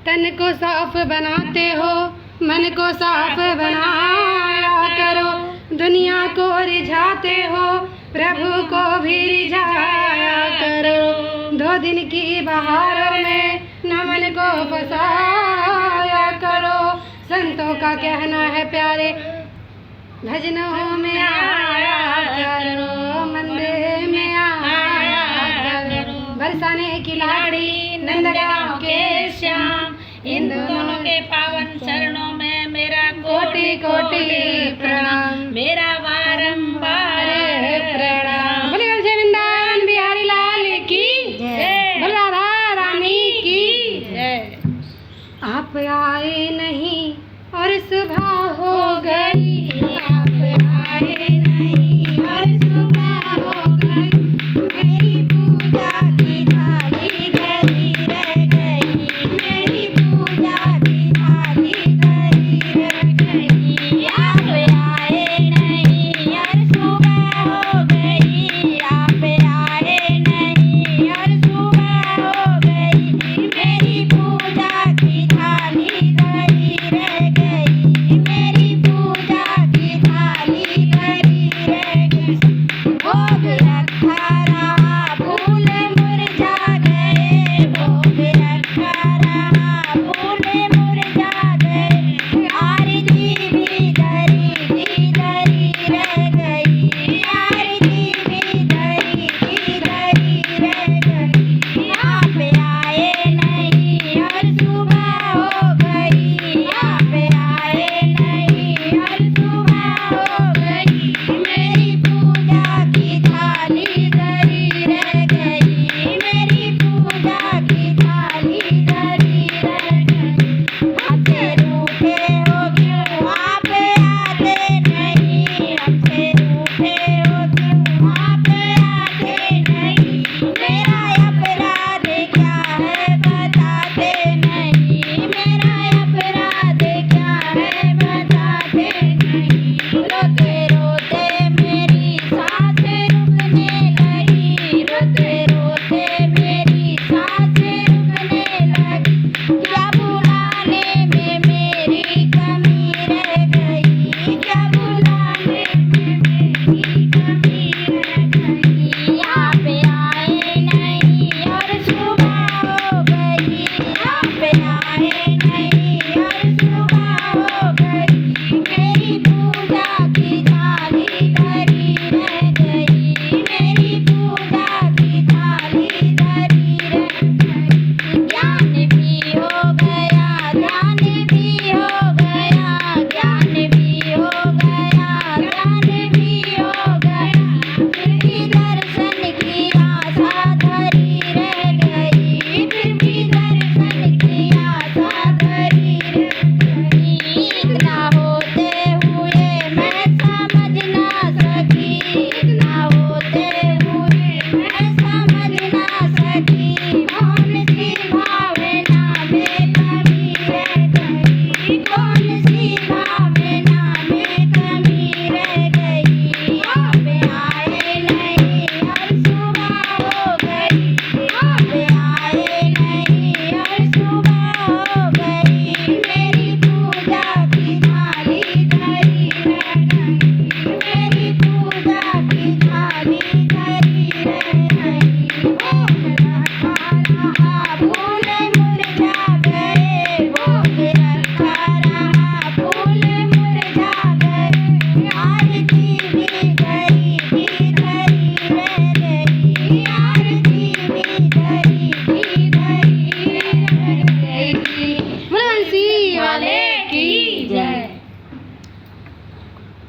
तन को साफ बनाते हो, मन को साफ बनाया करो। दुनिया को रिझाते हो, प्रभु को भी रिझाया करो। 2 दिन की बहारों में न मन को फसाया करो। संतों का कहना है प्यारे, भजनों में आया करो, मंदिर में आया करो। बरसाने की लाड़ी नंदगांव के श्याम, इन दोनों के पावन चरणों में मेरा कोटि कोटि प्रणाम, मेरा बारंबार प्रणाम। बोले जय वृंदावन बिहारी लाल की जय, बोल राधा रानी की जय। आप आए नहीं और सुबह हो गई।